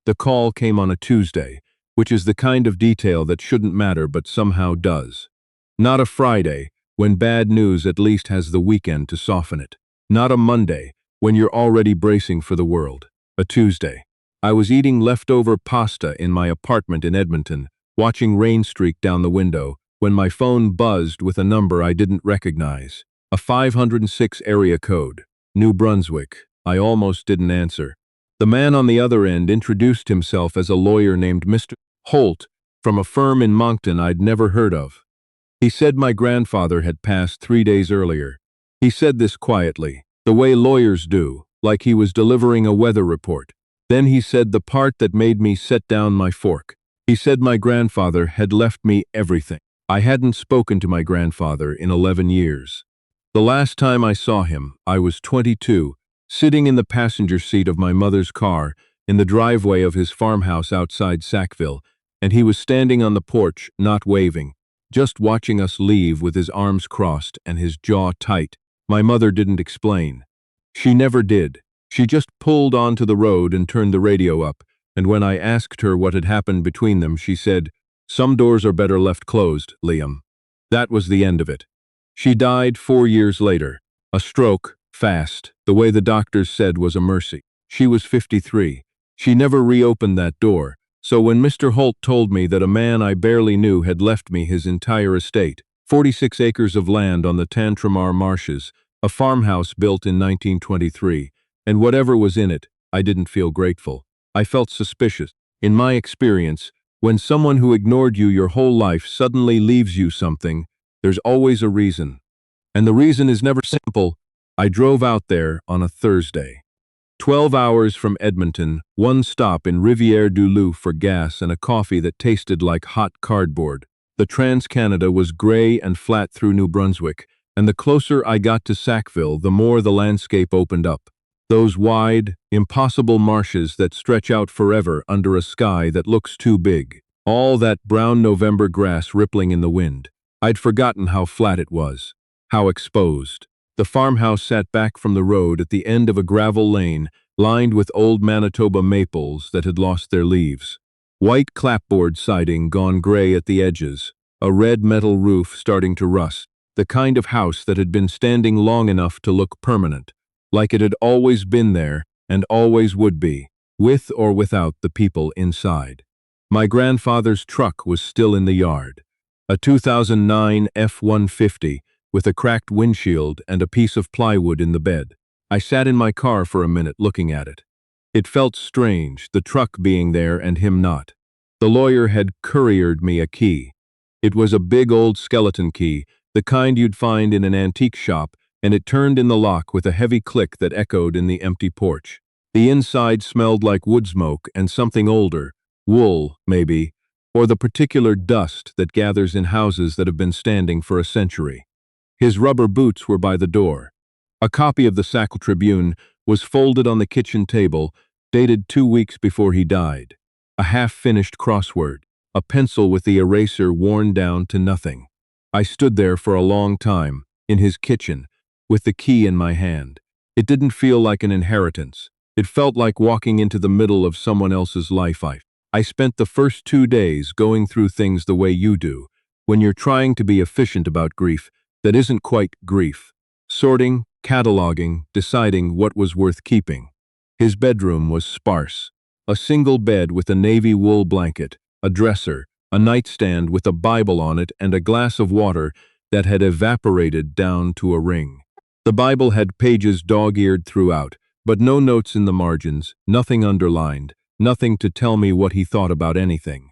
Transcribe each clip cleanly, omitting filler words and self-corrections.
The call came on a Tuesday, which is the kind of detail that shouldn't matter but somehow does. Not a Friday, when bad news at least has the weekend to soften it. Not a Monday, when you're already bracing for the world. A Tuesday. I was eating leftover pasta in my apartment in Edmonton, watching rain streak down the window, when my phone buzzed with a number I didn't recognize. A 506 area code. New Brunswick. I almost didn't answer. The man on the other end introduced himself as a lawyer named Mr. Holt, from a firm in Moncton I'd never heard of. He said my grandfather had passed 3 days earlier. He said this quietly, the way lawyers do, like he was delivering a weather report. Then he said the part that made me set down my fork. He said my grandfather had left me everything. I hadn't spoken to my grandfather in 11 years. The last time I saw him, I was 22, sitting in the passenger seat of my mother's car in the driveway of his farmhouse outside Sackville, and he was standing on the porch, not waving, just watching us leave with his arms crossed and his jaw tight. My mother didn't explain. She never did. She just pulled onto the road and turned the radio up, and when I asked her what had happened between them, she said, "Some doors are better left closed, Liam." That was the end of it. She died 4 years later. A stroke, fast, the way the doctors said was a mercy. She was 53. She never reopened that door, so when Mr. Holt told me that a man I barely knew had left me his entire estate, 46 acres of land on the Tantramar Marshes, a farmhouse built in 1923, and whatever was in it, I didn't feel grateful. I felt suspicious. In my experience, when someone who ignored you your whole life suddenly leaves you something, there's always a reason. And the reason is never simple. I drove out there on a Thursday. 12 hours from Edmonton, one stop in Rivière-du-Loup for gas and a coffee that tasted like hot cardboard. The Trans-Canada was gray and flat through New Brunswick, and the closer I got to Sackville, the more the landscape opened up. Those wide, impossible marshes that stretch out forever under a sky that looks too big. All that brown November grass rippling in the wind. I'd forgotten how flat it was, how exposed. The farmhouse sat back from the road at the end of a gravel lane lined with old Manitoba maples that had lost their leaves. White clapboard siding gone gray at the edges, a red metal roof starting to rust, the kind of house that had been standing long enough to look permanent, like it had always been there and always would be, with or without the people inside. My grandfather's truck was still in the yard. A 2009 F-150 with a cracked windshield and a piece of plywood in the bed. I sat in my car for a minute looking at it. It felt strange, the truck being there and him not. The lawyer had couriered me a key. It was a big old skeleton key, the kind you'd find in an antique shop, and it turned in the lock with a heavy click that echoed in the empty porch. The inside smelled like wood smoke and something older, wool, maybe, or the particular dust that gathers in houses that have been standing for a century. His rubber boots were by the door. A copy of the Sackville Tribune was folded on the kitchen table, dated 2 weeks before he died. A half-finished crossword, a pencil with the eraser worn down to nothing. I stood there for a long time, in his kitchen, with the key in my hand. It didn't feel like an inheritance. It felt like walking into the middle of someone else's life. I spent the first 2 days going through things the way you do, when you're trying to be efficient about grief that isn't quite grief. Sorting, cataloging, deciding what was worth keeping. His bedroom was sparse. A single bed with a navy wool blanket, a dresser, a nightstand with a Bible on it, and a glass of water that had evaporated down to a ring. The Bible had pages dog-eared throughout, but no notes in the margins, nothing underlined, nothing to tell me what he thought about anything.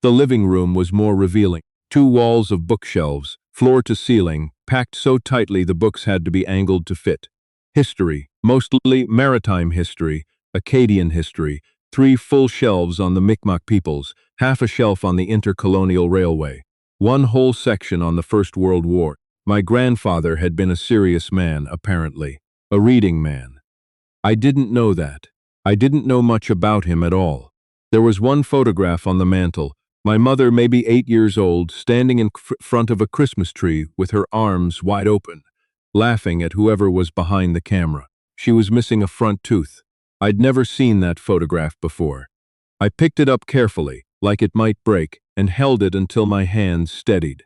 The living room was more revealing. 2 walls of bookshelves, floor to ceiling, packed so tightly the books had to be angled to fit. History, mostly maritime history, Acadian history, 3 full shelves on the Mi'kmaq peoples, half a shelf on the Intercolonial Railway, 1 whole section on the First World War. My grandfather had been a serious man, apparently, a reading man. I didn't know that. I didn't know much about him at all. There was 1 photograph on the mantel, my mother, maybe 8 years old, standing in front of a Christmas tree with her arms wide open, laughing at whoever was behind the camera. She was missing a front tooth. I'd never seen that photograph before. I picked it up carefully, like it might break, and held it until my hands steadied.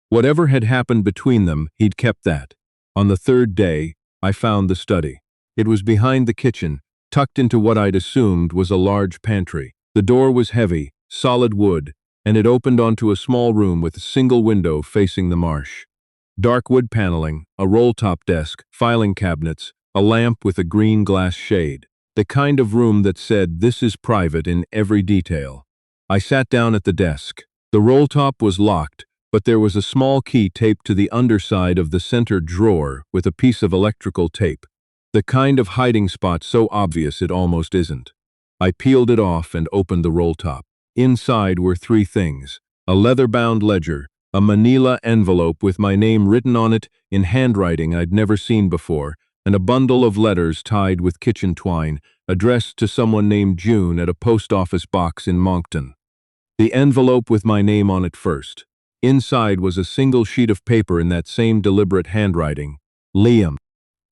Whatever had happened between them, he'd kept that. On the third day, I found the study. It was behind the kitchen, tucked into what I'd assumed was a large pantry. The door was heavy, solid wood, and it opened onto a small room with a single window facing the marsh. Dark wood paneling, a roll-top desk, filing cabinets, a lamp with a green glass shade. The kind of room that said, "This is private," in every detail. I sat down at the desk. The roll-top was locked, but there was a small key taped to the underside of the center drawer with a piece of electrical tape. The kind of hiding spot so obvious it almost isn't. I peeled it off and opened the roll-top. Inside were three things: a leather-bound ledger, a manila envelope with my name written on it in handwriting I'd never seen before, and a bundle of letters tied with kitchen twine, addressed to someone named June at a post office box in Moncton. The envelope with my name on it first. Inside was a single sheet of paper in that same deliberate handwriting. Liam.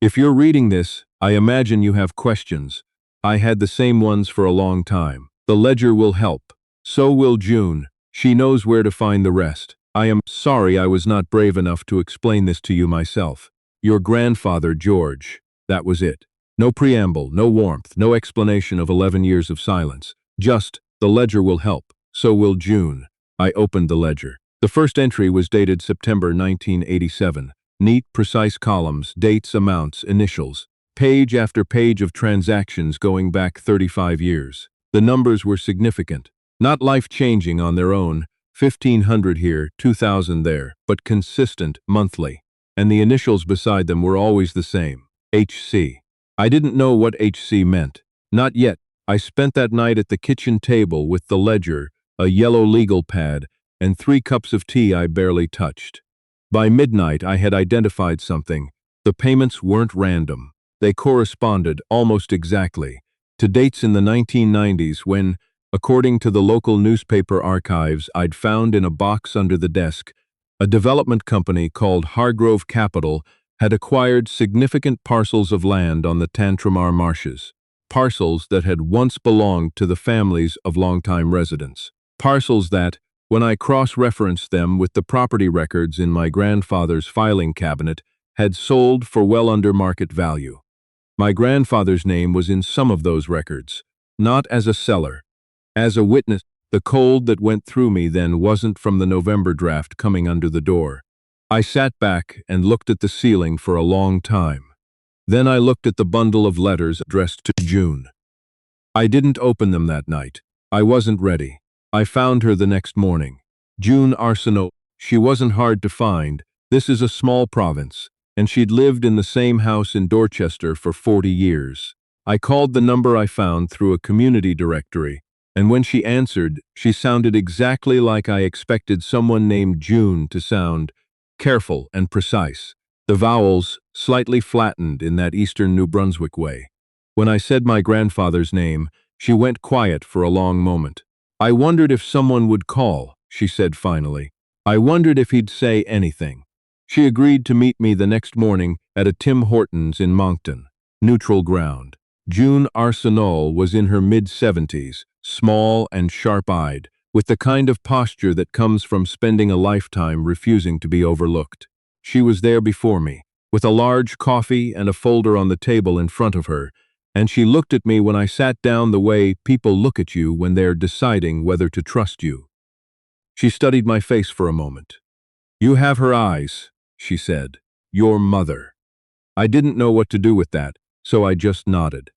If you're reading this, I imagine you have questions. I had the same ones for a long time. The ledger will help. So will June. She knows where to find the rest. I am sorry I was not brave enough to explain this to you myself. Your grandfather, George. That was it. No preamble, no warmth, no explanation of 11 years of silence. Just, the ledger will help. So will June. I opened the ledger. The first entry was dated September 1987. Neat, precise columns, dates, amounts, initials. Page after page of transactions going back 35 years. The numbers were significant. Not life-changing on their own, 1,500 here, 2,000 there, but consistent, monthly. And the initials beside them were always the same, HC. I didn't know what HC meant. Not yet. I spent that night at the kitchen table with the ledger, a yellow legal pad, and 3 cups of tea I barely touched. By midnight, I had identified something. The payments weren't random. They corresponded, almost exactly, to dates in the 1990s when, according to the local newspaper archives I'd found in a box under the desk, a development company called Hargrove Capital had acquired significant parcels of land on the Tantramar Marshes. Parcels that had once belonged to the families of longtime residents. Parcels that, when I cross-referenced them with the property records in my grandfather's filing cabinet, had sold for well under market value. My grandfather's name was in some of those records, not as a seller. As a witness, the cold that went through me then wasn't from the November draft coming under the door. I sat back and looked at the ceiling for a long time. Then I looked at the bundle of letters addressed to June. I didn't open them that night. I wasn't ready. I found her the next morning. June Arsenault. She wasn't hard to find. This is a small province, and she'd lived in the same house in Dorchester for 40 years. I called the number I found through a community directory, and when she answered, she sounded exactly like I expected someone named June to sound, careful and precise. The vowels slightly flattened in that eastern New Brunswick way. When I said my grandfather's name, she went quiet for a long moment. "I wondered if someone would call," she said finally. "I wondered if he'd say anything." She agreed to meet me the next morning at a Tim Hortons in Moncton. Neutral ground. June Arsenault was in her mid-70s, small and sharp-eyed, with the kind of posture that comes from spending a lifetime refusing to be overlooked. She was there before me, with a large coffee and a folder on the table in front of her, and she looked at me when I sat down the way people look at you when they're deciding whether to trust you. She studied my face for a moment. "You have her eyes," she said. "Your mother." I didn't know what to do with that, so I just nodded.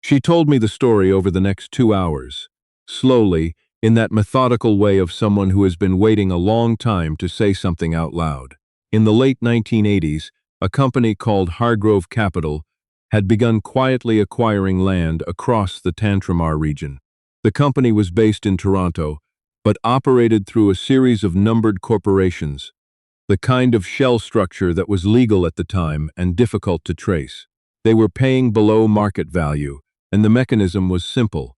She told me the story over the next 2 hours, slowly, in that methodical way of someone who has been waiting a long time to say something out loud. In the late 1980s, a company called Hargrove Capital had begun quietly acquiring land across the Tantramar region. The company was based in Toronto, but operated through a series of numbered corporations, the kind of shell structure that was legal at the time and difficult to trace. They were paying below market value, and the mechanism was simple.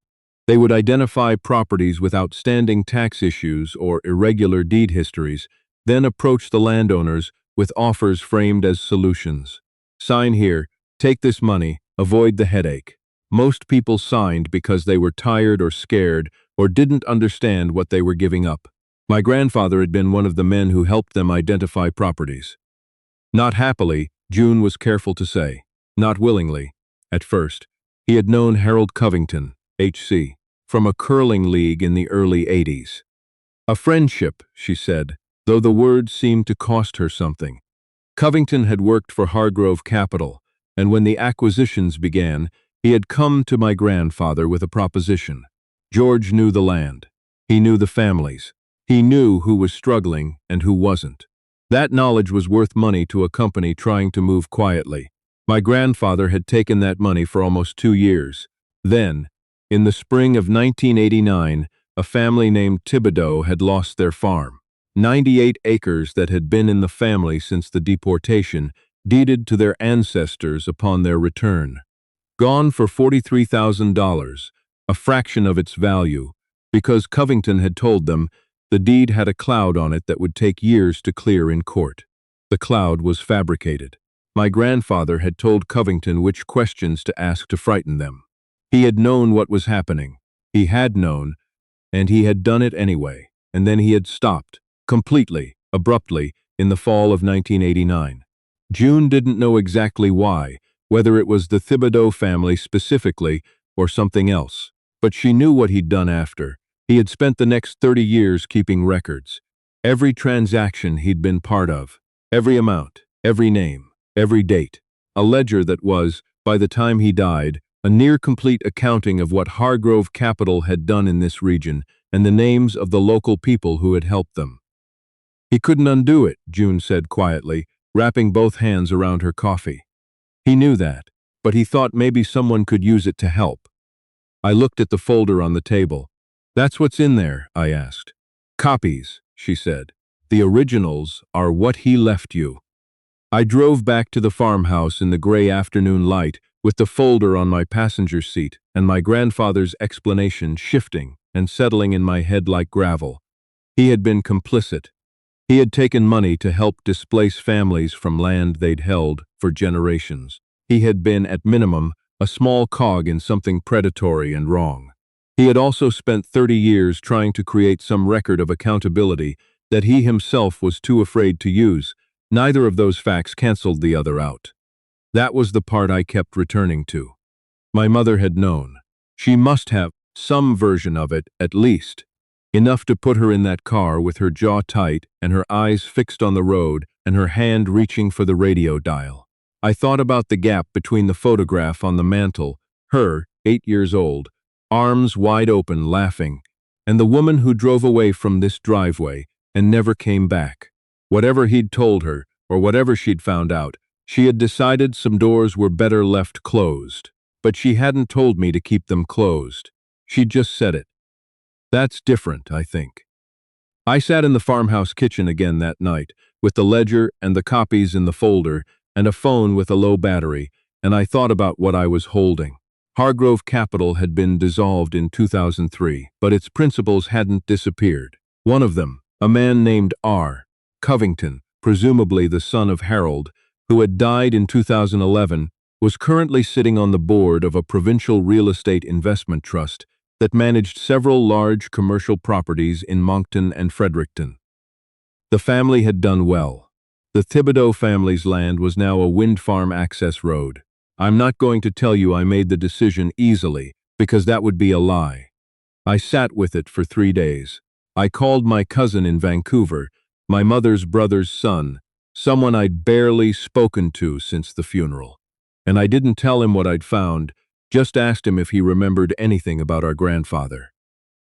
They would identify properties with outstanding tax issues or irregular deed histories, then approach the landowners with offers framed as solutions. "Sign here, take this money, avoid the headache." Most people signed because they were tired or scared, or didn't understand what they were giving up. My grandfather had been one of the men who helped them identify properties. Not happily, June was careful to say. Not willingly. At first, he had known Harold Covington, H.C., from a curling league in the early 80s. A friendship, she said, though the word seemed to cost her something. Covington had worked for Hargrove Capital, and when the acquisitions began, he had come to my grandfather with a proposition. George knew the land. He knew the families. He knew who was struggling and who wasn't. That knowledge was worth money to a company trying to move quietly. My grandfather had taken that money for almost 2 years. Then, in the spring of 1989, a family named Thibodeau had lost their farm. 98 acres that had been in the family since the deportation, deeded to their ancestors upon their return. Gone for $43,000, a fraction of its value, because Covington had told them the deed had a cloud on it that would take years to clear in court. The cloud was fabricated. My grandfather had told Covington which questions to ask to frighten them. He had known what was happening. He had known, and he had done it anyway, and then he had stopped, completely, abruptly, in the fall of 1989. June didn't know exactly why, whether it was the Thibodeau family specifically or something else, but she knew what he'd done after. He had spent the next 30 years keeping records. Every transaction he'd been part of, every amount, every name, every date. A ledger that was, by the time he died, a near-complete accounting of what Hargrove Capital had done in this region and the names of the local people who had helped them. He couldn't undo it, June said quietly, wrapping both hands around her coffee. He knew that, but he thought maybe someone could use it to help. I looked at the folder on the table. "That's what's in there?" I asked. "Copies," she said. "The originals are what he left you." I drove back to the farmhouse in the gray afternoon light with the folder on my passenger seat and my grandfather's explanation shifting and settling in my head like gravel. He had been complicit. He had taken money to help displace families from land they'd held for generations. He had been, at minimum, a small cog in something predatory and wrong. He had also spent 30 years trying to create some record of accountability that he himself was too afraid to use. Neither of those facts canceled the other out. That was the part I kept returning to. My mother had known. She must have some version of it, at least. Enough to put her in that car with her jaw tight and her eyes fixed on the road and her hand reaching for the radio dial. I thought about the gap between the photograph on the mantel, her, 8 years old, arms wide open laughing, and the woman who drove away from this driveway and never came back. Whatever he'd told her, or whatever she'd found out, she had decided some doors were better left closed. But she hadn't told me to keep them closed. She'd just said it. That's different, I think. I sat in the farmhouse kitchen again that night, with the ledger and the copies in the folder, and a phone with a low battery, and I thought about what I was holding. Hargrove Capital had been dissolved in 2003, but its principals hadn't disappeared. One of them, a man named R. Covington, presumably the son of Harold, who had died in 2011, was currently sitting on the board of a provincial real estate investment trust that managed several large commercial properties in Moncton and Fredericton. The family had done well. The Thibodeau family's land was now a wind farm access road. I'm not going to tell you I made the decision easily, because that would be a lie. I sat with it for 3 days. I called my cousin in Vancouver, my mother's brother's son, someone I'd barely spoken to since the funeral. And I didn't tell him what I'd found, just asked him if he remembered anything about our grandfather.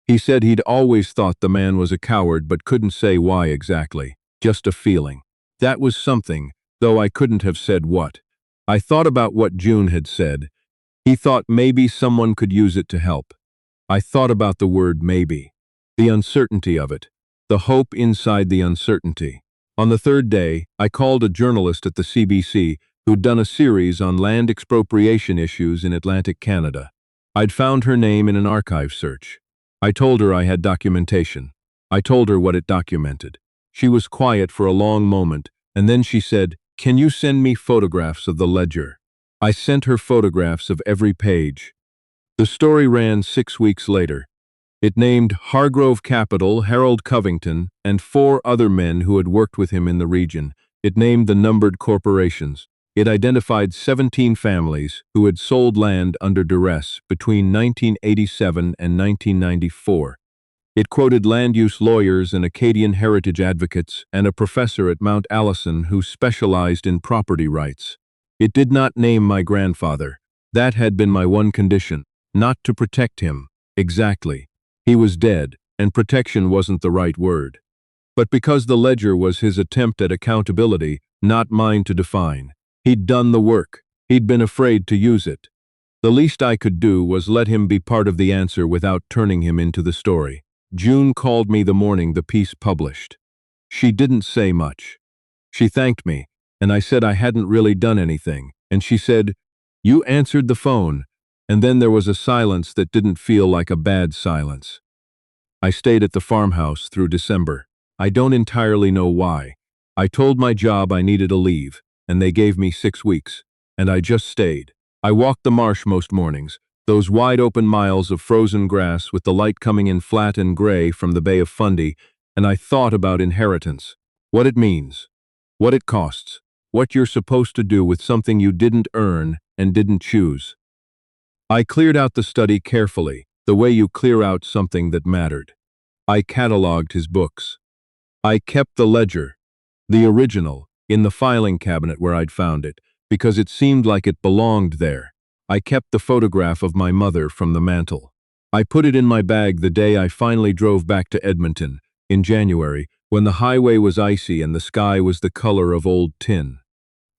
He said he'd always thought the man was a coward but couldn't say why exactly, just a feeling. That was something, though I couldn't have said what. I thought about what June had said. He thought maybe someone could use it to help. I thought about the word maybe, the uncertainty of it, the hope inside the uncertainty. On the 3rd day, I called a journalist at the CBC who'd done a series on land expropriation issues in Atlantic Canada. I'd found her name in an archive search. I told her I had documentation. I told her what it documented. She was quiet for a long moment, and then she said, "Can you send me photographs of the ledger?" I sent her photographs of every page. The story ran 6 weeks later. It named Hargrove Capital, Harold Covington, and 4 other men who had worked with him in the region. It named the numbered corporations. It identified 17 families who had sold land under duress between 1987 and 1994. It quoted land use lawyers and Acadian heritage advocates and a professor at Mount Allison who specialized in property rights. It did not name my grandfather. That had been my one condition, not to protect him. Exactly. He was dead, and protection wasn't the right word. But because the ledger was his attempt at accountability, not mine to define. He'd done the work. He'd been afraid to use it. The least I could do was let him be part of the answer without turning him into the story. June called me the morning the piece published. She didn't say much. She thanked me, and I said I hadn't really done anything, and she said, "You answered the phone," and then there was a silence that didn't feel like a bad silence. I stayed at the farmhouse through December. I don't entirely know why. I told my job I needed a leave, and they gave me 6 weeks, and I just stayed. I walked the marsh most mornings, those wide-open miles of frozen grass with the light coming in flat and gray from the Bay of Fundy, and I thought about inheritance, what it means, what it costs, what you're supposed to do with something you didn't earn and didn't choose. I cleared out the study carefully, the way you clear out something that mattered. I cataloged his books. I kept the ledger, the original, in the filing cabinet where I'd found it, because it seemed like it belonged there. I kept the photograph of my mother from the mantel. I put it in my bag the day I finally drove back to Edmonton, in January, when the highway was icy and the sky was the color of old tin.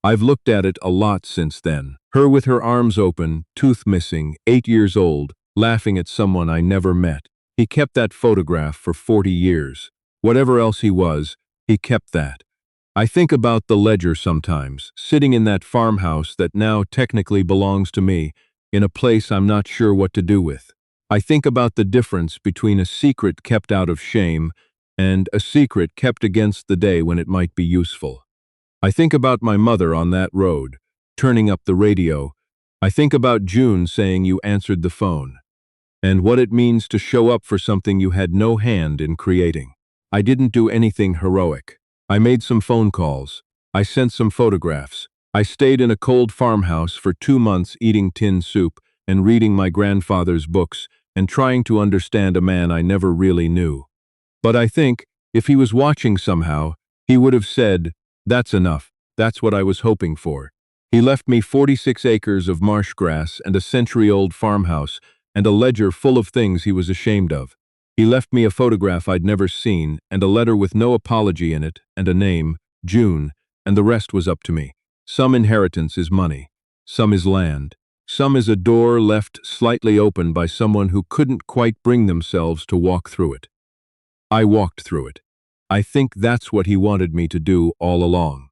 I've looked at it a lot since then. Her with her arms open, tooth missing, 8 years old, laughing at someone I never met. He kept that photograph for 40 years. Whatever else he was, he kept that. I think about the ledger sometimes, sitting in that farmhouse that now technically belongs to me, in a place I'm not sure what to do with. I think about the difference between a secret kept out of shame and a secret kept against the day when it might be useful. I think about my mother on that road, turning up the radio. I think about June saying you answered the phone, and what it means to show up for something you had no hand in creating. I didn't do anything heroic. I made some phone calls. I sent some photographs. I stayed in a cold farmhouse for 2 months eating tin soup and reading my grandfather's books and trying to understand a man I never really knew. But I think, if he was watching somehow, he would have said, "That's enough. That's what I was hoping for." He left me 46 acres of marsh grass and a century-old farmhouse and a ledger full of things he was ashamed of. He left me a photograph I'd never seen and a letter with no apology in it and a name, June, and the rest was up to me. Some inheritance is money. Some is land. Some is a door left slightly open by someone who couldn't quite bring themselves to walk through it. I walked through it. I think that's what he wanted me to do all along.